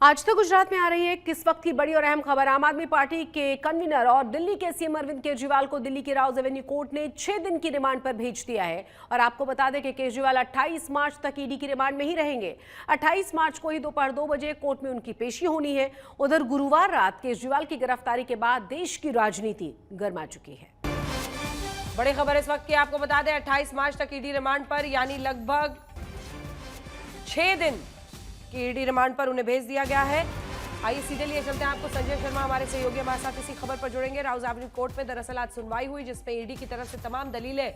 आज तो गुजरात में आ रही है किस वक्त की बड़ी और अहम खबर। आम आदमी पार्टी के कन्वीनर और दिल्ली के सीएम अरविंद केजरीवाल को दिल्ली की राउज एवेन्यू कोर्ट ने 6 दिन की रिमांड पर भेज दिया है। और आपको बता दें कि केजरीवाल 28 मार्च तक ईडी की रिमांड में ही रहेंगे। 28 मार्च को ही दोपहर 2 बजे कोर्ट में उनकी पेशी होनी है। उधर गुरुवार रात केजरीवाल की गिरफ्तारी के बाद देश की राजनीति गर्मा चुकी है। बड़ी खबर इस वक्त की आपको बता दें, 28 मार्च तक ईडी रिमांड पर, यानी लगभग 6 दिन की ईडी रिमांड पर उन्हें भेज दिया गया है। आइए सीधे लिए चलते हैं आपको संजय शर्मा हमारे सहयोगी हमारे साथ इसी खबर पर जुड़ेंगे। राउज एवेन्यू कोर्ट में दरअसल आज सुनवाई हुई, जिसमें ईडी की तरफ से तमाम दलीलें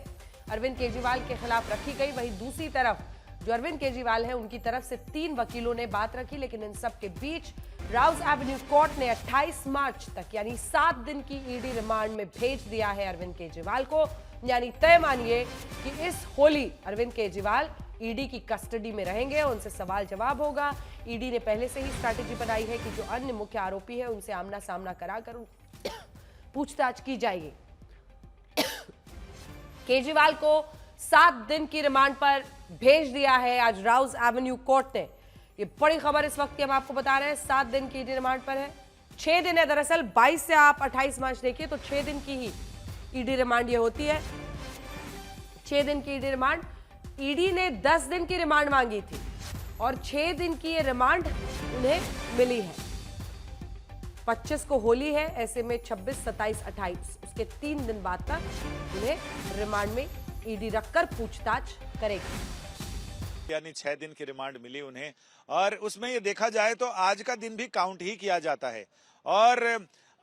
अरविंद केजरीवाल के खिलाफ रखी गई। वहीं दूसरी तरफ जो अरविंद केजरीवाल है, उनकी तरफ से 3 वकीलों ने बात रखी। लेकिन इन सब के बीच राउज एवेन्यू कोर्ट ने 28 मार्च तक यानी 7 दिन की ईडी रिमांड में भेज दिया है अरविंद केजरीवाल को। यानी तय मानिए कि इस होली अरविंद केजरीवाल ईडी की कस्टडी में रहेंगे, उनसे सवाल जवाब होगा। ईडी ने पहले से ही स्ट्रैटेजी बनाई है कि जो अन्य मुख्य आरोपी है उनसे आमना सामना कराकर पूछताछ की जाएगी। केजरीवाल को 7 दिन की रिमांड पर भेज दिया है आज राउज एवेन्यू कोर्ट ने। ये बड़ी खबर इस वक्त की हम आपको बता रहे हैं। 7 दिन की ईडी रिमांड पर है। 6 दिन है दरअसल, 22 से आप 28 मार्च देखिए तो 6 दिन की ही ईडी रिमांड ये होती है। 6 दिन की ईडी रिमांड। ईडी ने 10 दिन की रिमांड मांगी थी और 6 दिन की ये रिमांड उन्हें मिली है। 25 को होली है, ऐसे में 26, 27, 28 उसके 3 दिन बाद तक उन्हें रिमांड में ईडी रखकर पूछताछ करेगी। यानी 6 दिन की रिमांड मिली उन्हें, और उसमें ये देखा जाए तो आज का दिन भी काउंट ही किया जाता है। और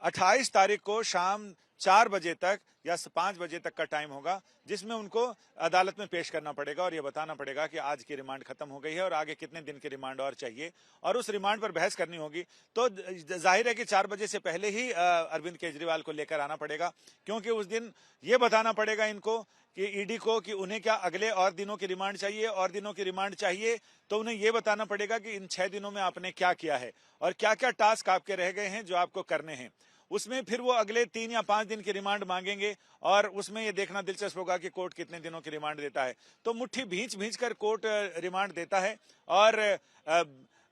28 तारीख को शाम 4 बजे तक या 5 बजे तक का टाइम होगा, जिसमें उनको अदालत में पेश करना पड़ेगा और ये बताना पड़ेगा कि आज की रिमांड खत्म हो गई है और आगे कितने दिन की रिमांड और चाहिए, और उस रिमांड पर बहस करनी होगी। तो जाहिर है कि 4 बजे से पहले ही अरविंद केजरीवाल को लेकर आना पड़ेगा, क्योंकि उस दिन ये बताना पड़ेगा इनको कि ईडी को कि उन्हें क्या अगले और दिनों की रिमांड चाहिए, और दिनों की रिमांड चाहिए तो उन्हें यह बताना पड़ेगा कि इन 6 दिनों में आपने क्या किया है और क्या क्या टास्क आपके रह गए हैं जो आपको करने हैं। उसमें फिर वो अगले 3 या 5 दिन की रिमांड मांगेंगे, और उसमें ये देखना दिलचस्प होगा कि कोर्ट कितने दिनों की रिमांड देता है। तो मुट्ठी भींच कर कोर्ट रिमांड देता है। और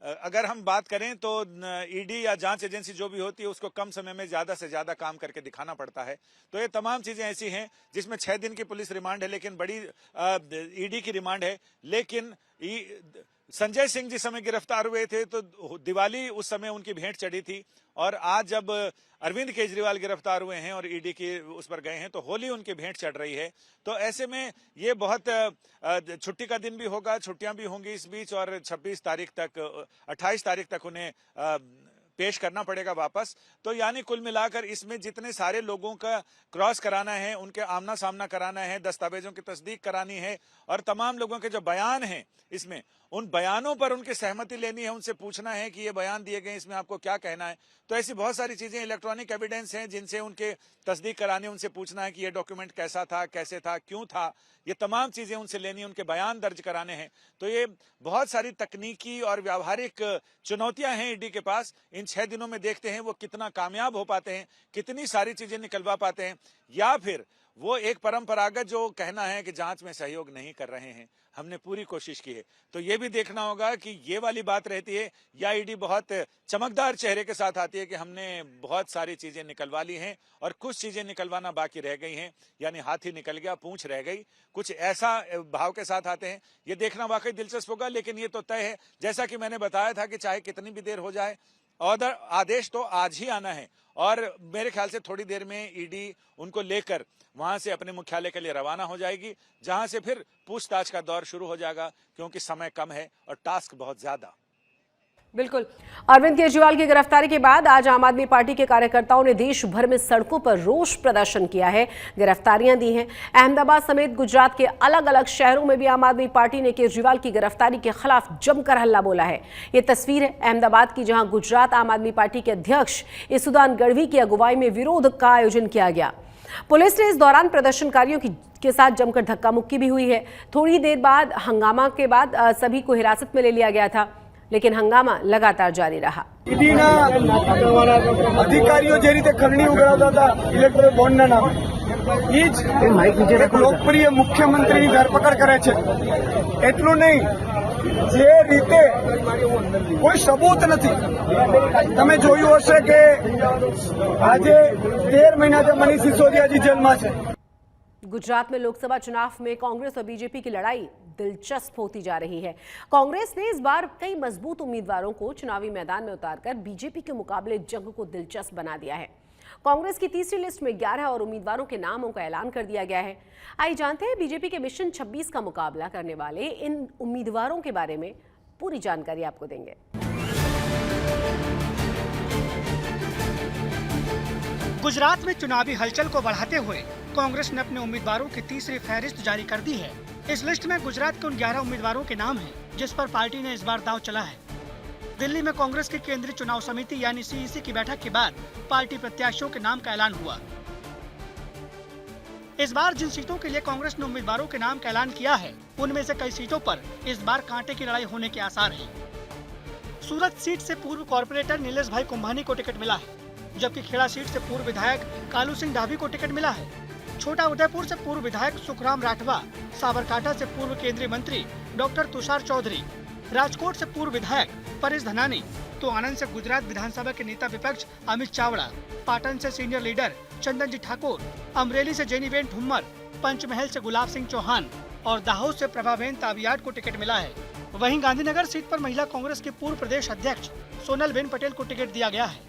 अगर हम बात करें तो ईडी या जांच एजेंसी जो भी होती है उसको कम समय में ज्यादा से ज्यादा काम करके दिखाना पड़ता है। तो ये तमाम चीजें ऐसी हैं जिसमें 6 दिन की पुलिस रिमांड है, लेकिन बड़ी ईडी की रिमांड है। लेकिन संजय सिंह जिस समय गिरफ्तार हुए थे तो दिवाली उस समय उनकी भेंट चढ़ी थी, और आज जब अरविंद केजरीवाल गिरफ्तार हुए हैं और ईडी की उस पर गए हैं तो होली उनकी भेंट चढ़ रही है। तो ऐसे में ये बहुत छुट्टी का दिन भी होगा, छुट्टियां भी होंगी इस बीच, और 28 तारीख तक उन्हें पेश करना पड़ेगा वापस। तो यानी कुल मिलाकर इसमें जितने सारे लोगों का क्रॉस कराना है, उनके आमना सामना कराना है, दस्तावेजों की तस्दीक करानी है, और तमाम लोगों के जो बयान हैं इसमें, उन बयानों पर उनकी सहमति लेनी है, उनसे पूछना है कि ये बयान दिए गए, इसमें आपको क्या कहना है। तो ऐसी बहुत सारी चीजें, इलेक्ट्रॉनिक एविडेंस हैं जिनसे उनके तस्दीक करानी, उनसे पूछना है कि ये डॉक्यूमेंट कैसा था, कैसे था, क्यों था, ये तमाम चीजें उनसे लेनी, उनके बयान दर्ज कराने हैं। तो ये बहुत सारी तकनीकी और व्यावहारिक चुनौतियां हैं ईडी के पास। इन 6 दिनों में देखते हैं वो कितना कामयाब हो पाते हैं, कितनी सारी चीजें निकलवा पाते हैं, या फिर वो एक परंपरागत जो कहना है कि जांच में सहयोग नहीं कर रहे हैं, हमने पूरी कोशिश की है। तो ये भी देखना होगा कि ये वाली बात रहती है या ईडी बहुत चमकदार चेहरे के साथ आती है कि हमने बहुत सारी चीजें निकलवा ली हैं और कुछ चीजें निकलवाना बाकी रह गई हैं, यानी हाथी निकल गया पूंछ रह गई, कुछ ऐसा भाव के साथ आते हैं। ये देखना वाकई दिलचस्प होगा। लेकिन ये तो तय है, जैसा कि मैंने बताया था कि चाहे कितनी भी देर हो जाए, और आदेश तो आज ही आना है, और मेरे ख्याल से थोड़ी देर में ईडी उनको लेकर वहां से अपने मुख्यालय के लिए रवाना हो जाएगी, जहां से फिर पूछताछ का दौर शुरू हो जाएगा, क्योंकि समय कम है और टास्क बहुत ज्यादा। बिल्कुल। अरविंद केजरीवाल की गिरफ्तारी के बाद आज आम आदमी पार्टी के कार्यकर्ताओं ने देश भर में सड़कों पर रोष प्रदर्शन किया है, गिरफ्तारियां दी हैं। अहमदाबाद समेत गुजरात के अलग अलग शहरों में भी आम आदमी पार्टी ने केजरीवाल की गिरफ्तारी के खिलाफ जमकर हल्ला बोला है। ये तस्वीर है अहमदाबाद की, जहां गुजरात आम आदमी पार्टी के अध्यक्ष यसुदान गढ़वी की अगुवाई में विरोध का आयोजन किया गया। पुलिस ने इस दौरान प्रदर्शनकारियों के साथ जमकर धक्का मुक्की भी हुई है। थोड़ी देर बाद हंगामा के बाद सभी को हिरासत में ले लिया गया था। लेकिन हंगामा लगातार जारी रहा। ઈડીના અધિકારીઓ જે રીતે ખરણી ઉઘરાવતા હતા ઇલેક્ટોરલ બોન્ડના નામે એ જ એક લોકપ્રિય મુખ્યમંત્રીની ધરપકડ કરે છે। એટલું નહીં, જે રીતે કોઈ સબૂત નથી। તમે જોયું હશે કે આજે 13 મહિનાથી મનીષ સિસોદિયા હજી જેલમાં છે। गुजरात में लोकसभा चुनाव में कांग्रेस और बीजेपी की लड़ाई दिलचस्प होती जा रही है। कांग्रेस ने इस बार कई मजबूत उम्मीदवारों को चुनावी मैदान में उतारकर बीजेपी के मुकाबले जंग को दिलचस्प बना दिया है। कांग्रेस की तीसरी लिस्ट में 11 और उम्मीदवारों के नामों का ऐलान कर दिया गया है। आइए जानते हैं बीजेपी के मिशन 26 का मुकाबला करने वाले इन उम्मीदवारों के बारे में। पूरी जानकारी आपको देंगे। गुजरात में चुनावी हलचल को बढ़ाते हुए कांग्रेस ने अपने उम्मीदवारों की तीसरी फहरिस्त जारी कर दी है। इस लिस्ट में गुजरात के उन 11 उम्मीदवारों के नाम हैं जिस पर पार्टी ने इस बार दांव चला है। दिल्ली में कांग्रेस की केंद्रीय चुनाव समिति यानी सीईसी की बैठक के बाद पार्टी प्रत्याशियों के नाम का ऐलान हुआ। इस बार जिन सीटों के लिए कांग्रेस ने उम्मीदवारों के नाम का ऐलान किया है उनमें से कई सीटों पर इस बार कांटे की लड़ाई होने के आसार हैं। सूरत सीट से पूर्व कॉर्पोरेटर नीलेश भाई कुंभानी को टिकट मिला है, जबकि खेड़ा सीट से पूर्व विधायक कालू सिंह ढाबी को टिकट मिला है। छोटा उदयपुर से पूर्व विधायक सुखराम राठवा, साबरकांठा से पूर्व केंद्रीय मंत्री डॉक्टर तुषार चौधरी, राजकोट से पूर्व विधायक परेश धनानी, तो आनंद से गुजरात विधानसभा के नेता विपक्ष अमित चावड़ा, पाटन से सीनियर लीडर चंदन जी ठाकुर, अमरेली से जेनीबेन ठुम्मर, पंचमहल से गुलाब सिंह चौहान और दाहोद से प्रभाबेन ताबियाट को टिकट मिला है। वहीं गांधीनगर सीट पर महिला कांग्रेस के पूर्व प्रदेश अध्यक्ष सोनलबेन पटेल को टिकट दिया गया है।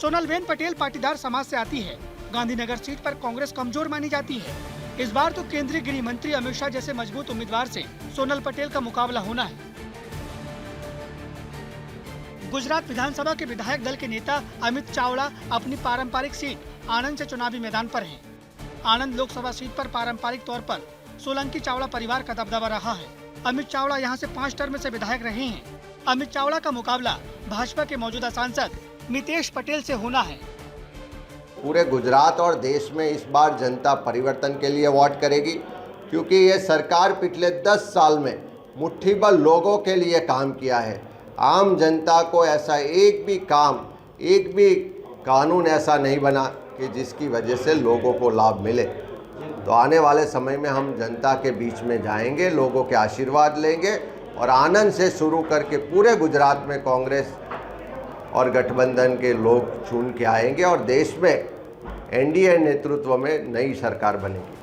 सोनलबेन पटेल पाटीदार समाज से आती है। गांधीनगर सीट पर कांग्रेस कमजोर मानी जाती है। इस बार तो केंद्रीय गृह मंत्री अमित शाह जैसे मजबूत उम्मीदवार से सोनल पटेल का मुकाबला होना है। गुजरात विधानसभा के विधायक दल के नेता अमित चावड़ा अपनी पारंपरिक सीट आनंद से चुनावी मैदान पर हैं। आनंद लोकसभा सीट पर पारंपरिक तौर पर सोलंकी चावड़ा परिवार का दबदबा रहा है। अमित चावड़ा यहां से 5 टर्म से विधायक रहे हैं। अमित चावड़ा का मुकाबला भाजपा के मौजूदा सांसद मितेश पटेल से होना है। पूरे गुजरात और देश में इस बार जनता परिवर्तन के लिए वोट करेगी, क्योंकि ये सरकार पिछले 10 साल में मुट्ठी भर लोगों के लिए काम किया है। आम जनता को ऐसा एक भी काम, एक भी कानून ऐसा नहीं बना कि जिसकी वजह से लोगों को लाभ मिले। तो आने वाले समय में हम जनता के बीच में जाएंगे, लोगों के आशीर्वाद लेंगे और आनंद से शुरू करके पूरे गुजरात में कांग्रेस और गठबंधन के लोग चुन के आएंगे और देश में एनडीए नेतृत्व में नई सरकार बनेगी।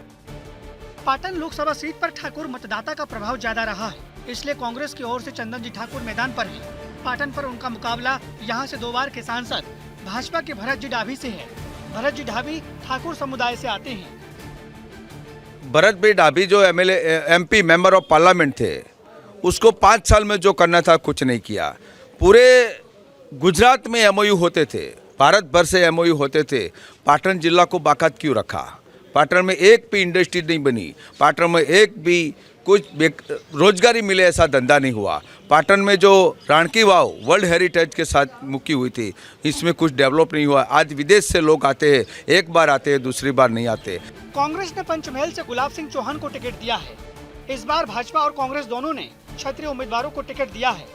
पाटन लोकसभा सीट पर ठाकुर मतदाता का प्रभाव ज्यादा रहा है, इसलिए कांग्रेस की ओर से चंदन जी ठाकुर मैदान पर हैं। पाटन पर उनका मुकाबला यहां से 2 बार के सांसद भाजपा के भरत जी ढाबी से है। भरत जी ढाबी ठाकुर समुदाय से आते हैं। भरत भाई ढाबी जो एमपी मेंबर ऑफ पार्लियामेंट थे, उसको 5 साल में जो करना था कुछ नहीं किया। पूरे गुजरात में एमओयू होते थे, भारत भर से एमओयू होते थे, पाटन जिला को बाकात क्यों रखा? पाटन में एक भी इंडस्ट्री नहीं बनी, पाटन में एक भी कुछ रोजगारी मिले ऐसा धंधा नहीं हुआ। पाटन में जो राणकी वाव वर्ल्ड हेरिटेज के साथ मुकी हुई थी, इसमें कुछ डेवलप नहीं हुआ। आज विदेश से लोग आते हैं, एक बार आते हैं, दूसरी बार नहीं आते। कांग्रेस ने पंचमहल से गुलाब सिंह चौहान को टिकट दिया है। इस बार भाजपा और कांग्रेस दोनों ने क्षत्रिय उम्मीदवारों को टिकट दिया है।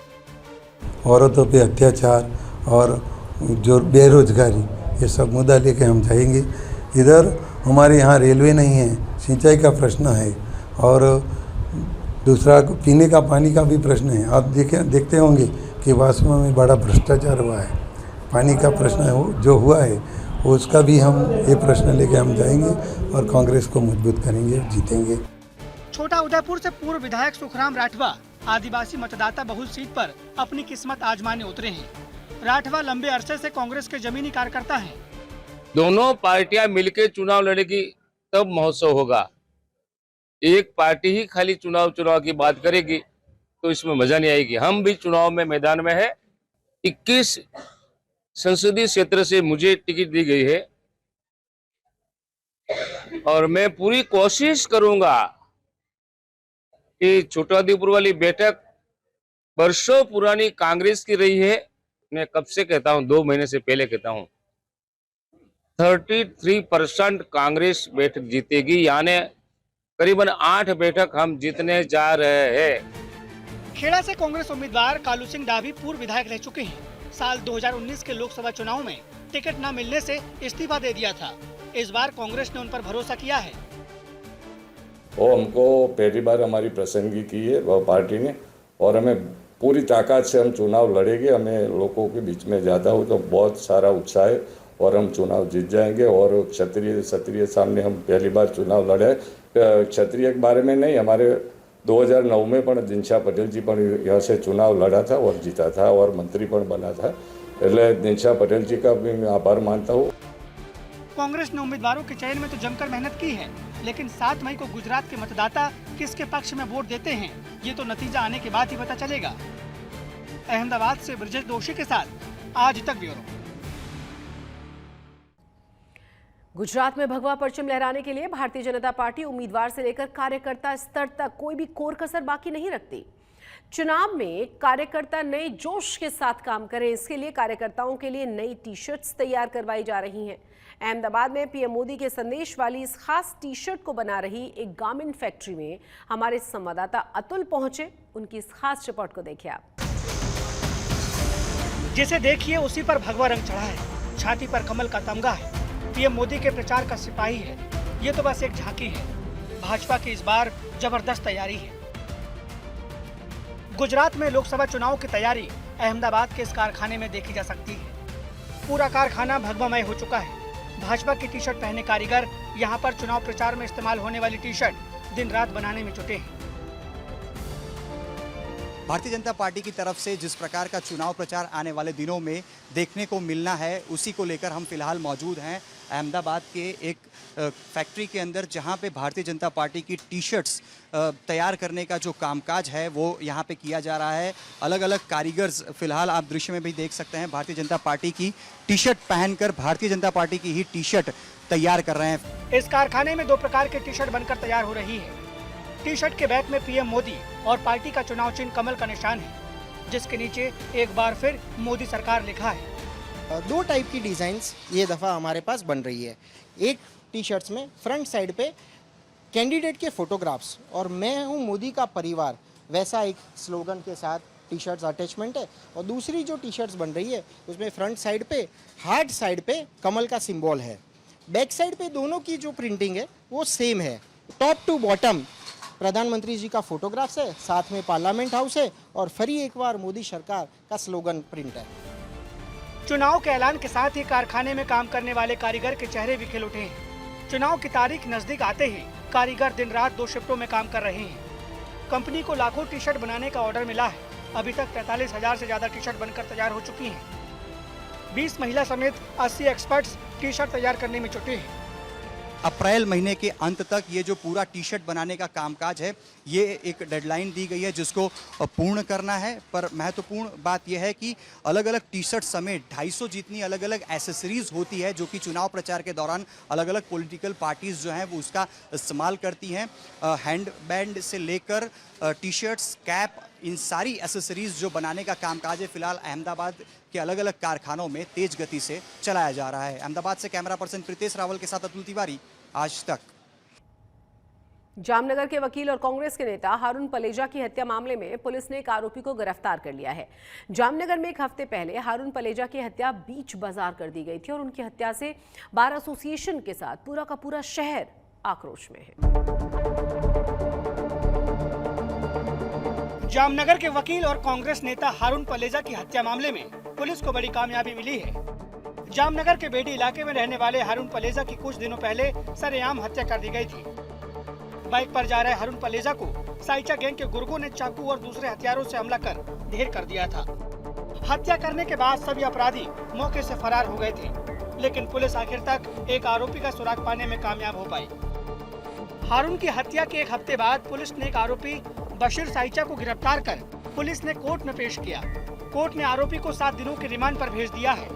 औरतों पे अत्याचार और जो बेरोजगारी, ये सब मुद्दा लेके हम जाएंगे। इधर हमारे यहाँ रेलवे नहीं है, सिंचाई का प्रश्न है और दूसरा पीने का पानी का भी प्रश्न है। आप देखते होंगे कि वास्तव में बड़ा भ्रष्टाचार हुआ है। पानी का प्रश्न जो हुआ है उसका भी हम ये प्रश्न लेके हम जाएंगे और कांग्रेस को मजबूत करेंगे, जीतेंगे। छोटा उदयपुर से पूर्व विधायक सुखराम राठवा आदिवासी मतदाता बहुल सीट पर अपनी किस्मत आजमाने उतरे हैं। राठवा लंबे अरसे से कांग्रेस के जमीनी कार्यकर्ता हैं। दोनों पार्टियां मिलकर चुनाव लड़ेगी तब महोत्सव होगा। एक पार्टी ही खाली चुनाव की बात करेगी तो इसमें मजा नहीं आएगी। हम भी चुनाव में मैदान में है। 21 संसदीय क्षेत्र से मुझे टिकट दी गई है और मैं पूरी कोशिश करूंगा कि छोटाउदेपुर वाली बैठक वर्षों पुरानी कांग्रेस की रही है। मैं कब से कहता हूं, 2 महीने से पहले कहता हूं, 33% कांग्रेस बैठक जीतेगी, यानी करीबन 8 बैठक हम जीतने जा रहे हैं। खेड़ा से कांग्रेस उम्मीदवार कालू सिंह डाभी पूर्व विधायक रह चुके हैं। साल 2019 के लोकसभा चुनाव में टिकट न मिलने से इस्तीफा दे दिया था। इस बार कांग्रेस ने उन पर भरोसा किया है। वो हमको पहली बार हमारी पसंदगी की है वह पार्टी ने, और हमें पूरी ताकत से हम चुनाव लड़ेंगे। हमें लोगों के बीच में ज़्यादा हो तो बहुत सारा उत्साह है और हम चुनाव जीत जाएंगे। और क्षत्रिय सामने हम पहली बार चुनाव लड़े। क्षत्रिय के बारे में नहीं, हमारे 2009 में पण दिनशा पटेल जी पण यहाँ से चुनाव लड़ा था और जीता था और मंत्री पण बना था। એટલે દિનશા पटेल जी का भी मैं आभार मानता हूँ। कांग्रेस ने उम्मीदवारों के चयन में तो जमकर मेहनत की है, लेकिन 7 मई को गुजरात के मतदाता किसके पक्ष में वोट देते हैं ये तो नतीजा आने के बाद ही पता चलेगा। अहमदाबाद से ब्रजेश दोषी के साथ आज तक ब्यूरो। गुजरात में भगवा परचम लहराने के लिए भारतीय जनता पार्टी उम्मीदवार से लेकर कार्यकर्ता स्तर तक कोई भी कोर कसर बाकी नहीं रखती। चुनाव में कार्यकर्ता नए जोश के साथ काम करें, इसके लिए कार्यकर्ताओं के लिए नई टी शर्ट्स तैयार करवाई जा रही हैं। अहमदाबाद में पीएम मोदी के संदेश वाली इस खास टी शर्ट को बना रही एक गारमेंट फैक्ट्री में हमारे संवाददाता अतुल पहुंचे। उनकी इस खास रिपोर्ट को देखिए आप। जिसे देखिए उसी पर भगवा रंग चढ़ा है, छाती पर कमल का तमगा है, पीएम मोदी के प्रचार का सिपाही है। ये तो बस एक झांकी है, भाजपा की इस बार जबरदस्त तैयारी है। गुजरात में लोकसभा चुनाव की तैयारी अहमदाबाद के इस कारखाने में देखी जा सकती है। पूरा कारखाना भगवामय हो चुका है। भाजपा की टी शर्ट पहने कारीगर यहाँ पर चुनाव प्रचार में इस्तेमाल होने वाली टी शर्ट दिन रात बनाने में जुटे हैं। भारतीय जनता पार्टी की तरफ से जिस प्रकार का चुनाव प्रचार आने वाले दिनों में देखने को मिलना है, उसी को लेकर हम फिलहाल मौजूद हैं अहमदाबाद के एक फैक्ट्री के अंदर, जहां पे भारतीय जनता पार्टी की टी शर्ट्स तैयार करने का जो कामकाज है वो यहां पे किया जा रहा है। अलग अलग कारीगर्स, फिलहाल आप दृश्य में भी देख सकते हैं, भारतीय जनता पार्टी की टी शर्ट पहनकर भारतीय जनता पार्टी की ही टी शर्ट तैयार कर रहे हैं। इस कारखाने में 2 प्रकार के टी शर्ट बनकर तैयार हो रही है। टी शर्ट के बैक में पीएम मोदी और पार्टी का चुनाव चिन्ह कमल का निशान है, जिसके नीचे एक बार फिर मोदी सरकार लिखा है। 2 टाइप की डिजाइन्स ये दफ़ा हमारे पास बन रही है। एक टी शर्ट्स में फ्रंट साइड पे कैंडिडेट के फोटोग्राफ्स और मैं हूँ मोदी का परिवार, वैसा एक स्लोगन के साथ टी शर्ट्स अटैचमेंट है। और दूसरी जो टी शर्ट्स बन रही है उसमें फ्रंट साइड पे हार्ट साइड पे कमल का सिंबल है। बैक साइड पे दोनों की जो प्रिंटिंग है वो सेम है। टॉप टू बॉटम प्रधानमंत्री जी का फोटोग्राफ्स है, साथ में पार्लियामेंट हाउस है और फिर एक बार मोदी सरकार का स्लोगन प्रिंट है। चुनाव के ऐलान के साथ ही कारखाने में काम करने वाले कारीगर के चेहरे भी खिल उठे हैं। चुनाव की तारीख नजदीक आते ही कारीगर दिन रात 2 शिफ्टों में काम कर रहे हैं। कंपनी को लाखों टी शर्ट बनाने का ऑर्डर मिला है। अभी तक 43,000 से ज्यादा टी शर्ट बनकर तैयार हो चुकी हैं। 20 महिला समेत 80 एक्सपर्ट्स टी शर्ट तैयार करने में जुटे हैं। अप्रैल महीने के अंत तक ये जो पूरा टी शर्ट बनाने का कामकाज है, ये एक डेडलाइन दी गई है जिसको पूर्ण करना है। पर महत्वपूर्ण बात यह है कि अलग अलग टी शर्ट समेत 250 जितनी अलग अलग एसेसरीज होती है जो कि चुनाव प्रचार के दौरान अलग अलग पॉलिटिकल पार्टीज जो हैं वो उसका इस्तेमाल करती हैं। हैंड बैंड से लेकर टी शर्ट्स, कैप, इन सारी एसेसरीज जो बनाने का कामकाज है फिलहाल अहमदाबाद के अलग अलग कारखानों में तेज गति से चलाया जा रहा है। अहमदाबाद से कैमरा पर्सन प्रीतेश रावल के साथ अतुल तिवारी, आज तक। जामनगर के वकील और कांग्रेस के नेता हारून पलेजा की हत्या मामले में पुलिस ने एक आरोपी को गिरफ्तार कर लिया है। जामनगर में एक हफ्ते पहले हारून पलेजा की हत्या बीच बाजार कर दी गई थी और उनकी हत्या से बार एसोसिएशन के साथ पूरा का पूरा शहर आक्रोश में है। जामनगर के वकील और कांग्रेस नेता हारून पलेजा की हत्या मामले में पुलिस को बड़ी कामयाबी मिली है। जामनगर के बेडी इलाके में रहने वाले हारून पलेजा की कुछ दिनों पहले सरेआम हत्या कर दी गई थी। बाइक पर जा रहे हारून पलेजा को साइचा गैंग के गुर्गों ने चाकू और दूसरे हथियारों से हमला कर ढेर कर दिया था। हत्या करने के बाद सभी अपराधी मौके से फरार हो गए थे, लेकिन पुलिस आखिर तक एक आरोपी का सुराग पाने में कामयाब हो पाई। हारून की हत्या के एक हफ्ते बाद पुलिस ने एक आरोपी बशीर साइचा को गिरफ्तार कर पुलिस ने कोर्ट में पेश किया। कोर्ट ने आरोपी को 7 दिनों के रिमांड पर भेज दिया है।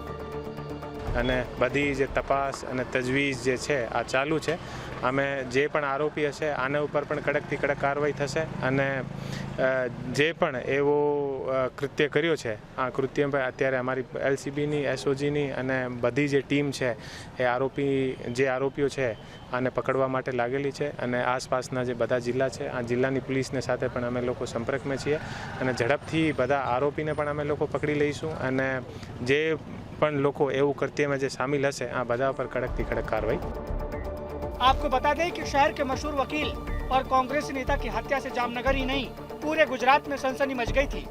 અને બધી જે તપાસ અને તજવીજ જે છે આ ચાલુ છે. અમે જે પણ આરોપી હશે આના ઉપર પણ કડકથી કડક કાર્યવાહી થશે અને જે પણ એવો કૃત્ય કર્યો છે આ કૃત્ય પર અત્યારે અમારી એલસીબીની એસઓજીની અને બધી જે ટીમ છે એ આરોપીઓ છે આને પકડવા માટે લાગેલી છે અને આસપાસના જે બધા જિલ્લા છે આ જિલ્લાની પોલીસને સાથે પણ અમે લોકો સંપર્કમાં છીએ અને ઝડપથી બધા આરોપીને પણ અમે લોકો પકડી લઈશું અને જે પણ લોકો એવું કૃત્યમાં જે સામેલ હશે આ બધા પર કડકથી કડક કાર્યવાહી. आपको बता दें कि शहर के मशहूर वकील और कांग्रेस नेता की हत्या से जामनगर ही नहीं पूरे गुजरात में सनसनी मच गई थी.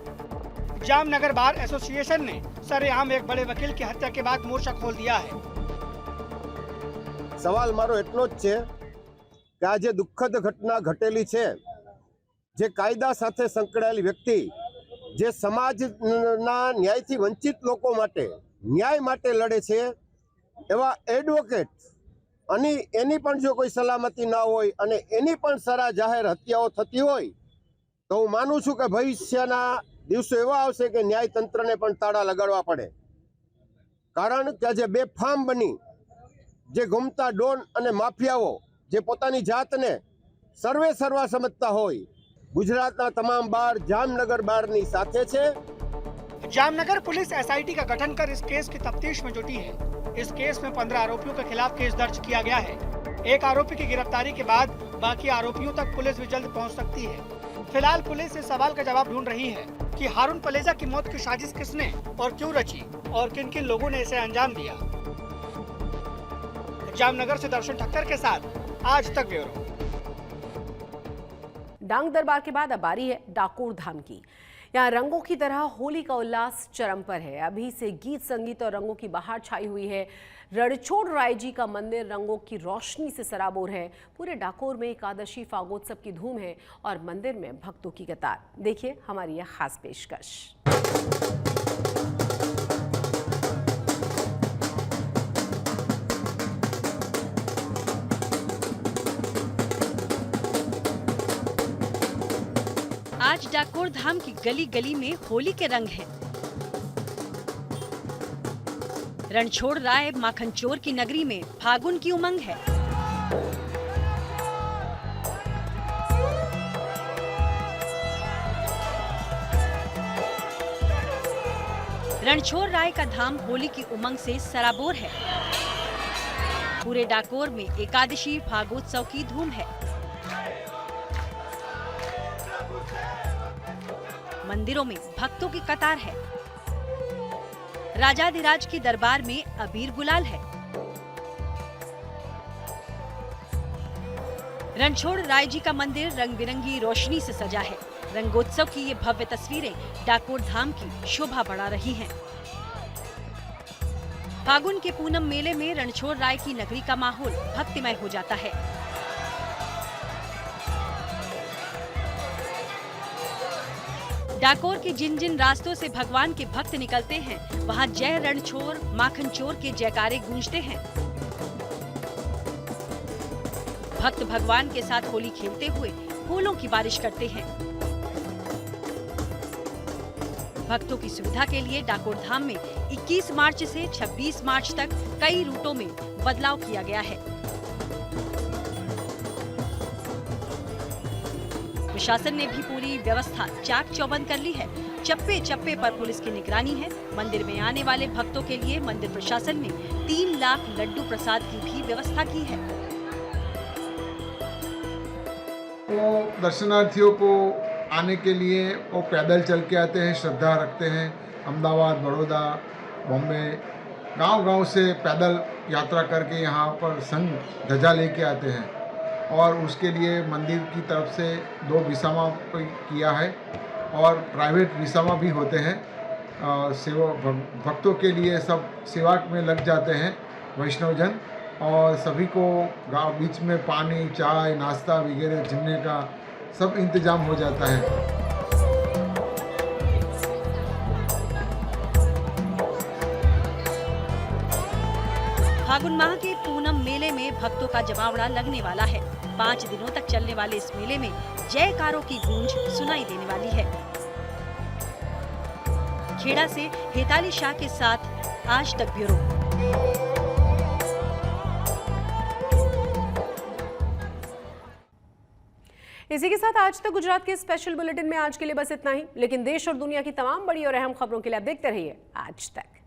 जामनगर बार एसोसिएशन ने सरेआम एक बड़े वकील की हत्या के बाद मोर्चा खोल दिया है. સવાલ મારો એટલો જ છે કે આ જે દુઃખદ ઘટના ઘટેલી છે, જે કાયદા સાથે સંકળાયેલી વ્યક્તિ જે સમાજના ન્યાયથી વંચિત લોકો માટે ન્યાય માટે લડે છે એવા એડવોકેટ અને એની પણ જો કોઈ સલામતી ના હોય અને એની પણ સરા જાહેર હત્યાઓ થતી હોય તો હું માનું છું કે ભવિષ્યના દિવસો એવા આવશે કે ન્યાયતંત્રને પણ તાળા લગાડવા પડે. કારણ કે આજે બેફામ બની જે ગુમતા ડોન અને માફિયાઓ જે પોતાની જાતને સર્વા સમજતા હોય ગુજરાતના તમામ બાર જામનગર બારની સાથે છે. जामनगर पुलिस एसआईटी का गठन कर इस केस की तफ्तीश में जुटी है. इस केस में 15 आरोपियों के खिलाफ केस दर्ज किया गया है. एक आरोपी की गिरफ्तारी के बाद बाकी आरोपियों तक पुलिस भी जल्द पहुंच सकती है. फिलहाल पुलिस इस सवाल का जवाब ढूंढ रही है कि हारून पलेजा की मौत की साजिश किसने और क्यों रची और किन किन लोगों ने इसे अंजाम दिया. जामनगर से दर्शन ठक्कर के साथ आज तक ब्यूरो. डांग दरबार के बाद अब बारी है डाकोर धाम की. यहाँ रंगों की तरह होली का उल्लास चरम पर है. अभी से गीत संगीत और रंगों की बहार छाई हुई है. रणछोड़ राय जी का मंदिर रंगों की रोशनी से सराबोर है. पूरे डाकोर में एकादशी फागोत्सव की धूम है और मंदिर में भक्तों की कतार. देखिए हमारी यह खास पेशकश. आज डाकोर धाम की गली गली में होली के रंग हैं। रणछोड़ राय माखनचोर की नगरी में फागुन की उमंग है. रणछोड़ राय का धाम होली की उमंग से सराबोर है. पूरे डाकोर में एकादशी फागोत्सव की धूम है. मंदिरों में भक्तों की कतार है. राजाधिराज की दरबार में अबीर गुलाल है. रणछोड़ राय जी का मंदिर रंग बिरंगी रोशनी से सजा है. रंगोत्सव की ये भव्य तस्वीरें डाकोर धाम की शोभा बढ़ा रही हैं. फागुन के पूनम मेले में रणछोड़ राय की नगरी का माहौल भक्तिमय हो जाता है. डाकोर के जिन जिन रास्तों से भगवान के भक्त निकलते हैं वहां जय रणछोड़ माखनचोर के जयकारे गूंजते हैं. भक्त भगवान के साथ होली खेलते हुए फूलों की बारिश करते हैं. भक्तों की सुविधा के लिए डाकोर धाम में 21 मार्च से 26 मार्च तक कई रूटों में बदलाव किया गया है. प्रशासन ने भी पूरी व्यवस्था चाक चौबंद कर ली है. चप्पे चप्पे पर पुलिस की निगरानी है. मंदिर में आने वाले भक्तों के लिए मंदिर प्रशासन ने 3 लाख लड्डू प्रसाद की भी व्यवस्था की है. तो दर्शनार्थियों को आने के लिए वो पैदल चल के आते हैं, श्रद्धा रखते हैं. अहमदाबाद, बड़ौदा, बॉम्बे, गांव-गांव से पैदल यात्रा करके यहाँ पर संघ ध्वजा लेके आते हैं और उसके लिए मंदिर की तरफ से 2 विसामा किया है और प्राइवेट विसामा भी होते हैं. सेवा भक्तों के लिए सब सेवा में लग जाते हैं वैष्णवजन और सभी को गाँव बीच में पानी, चाय, नाश्ता वगैरह जिनने का सब इंतजाम हो जाता है. फागुन माह के पूनम मेले में भक्तों का जमावड़ा लगने वाला है. 5 दिनों तक चलने वाले इस मेले में जयकारों की गूंज सुनाई देने वाली है. खेड़ा से हेताली शाह के साथ आज तक ब्यूरो. इसी के साथ आज तक गुजरात के स्पेशल बुलेटिन में आज के लिए बस इतना ही। लेकिन देश और दुनिया की तमाम बड़ी और अहम खबरों के लिए आप देखते रहिए आज तक।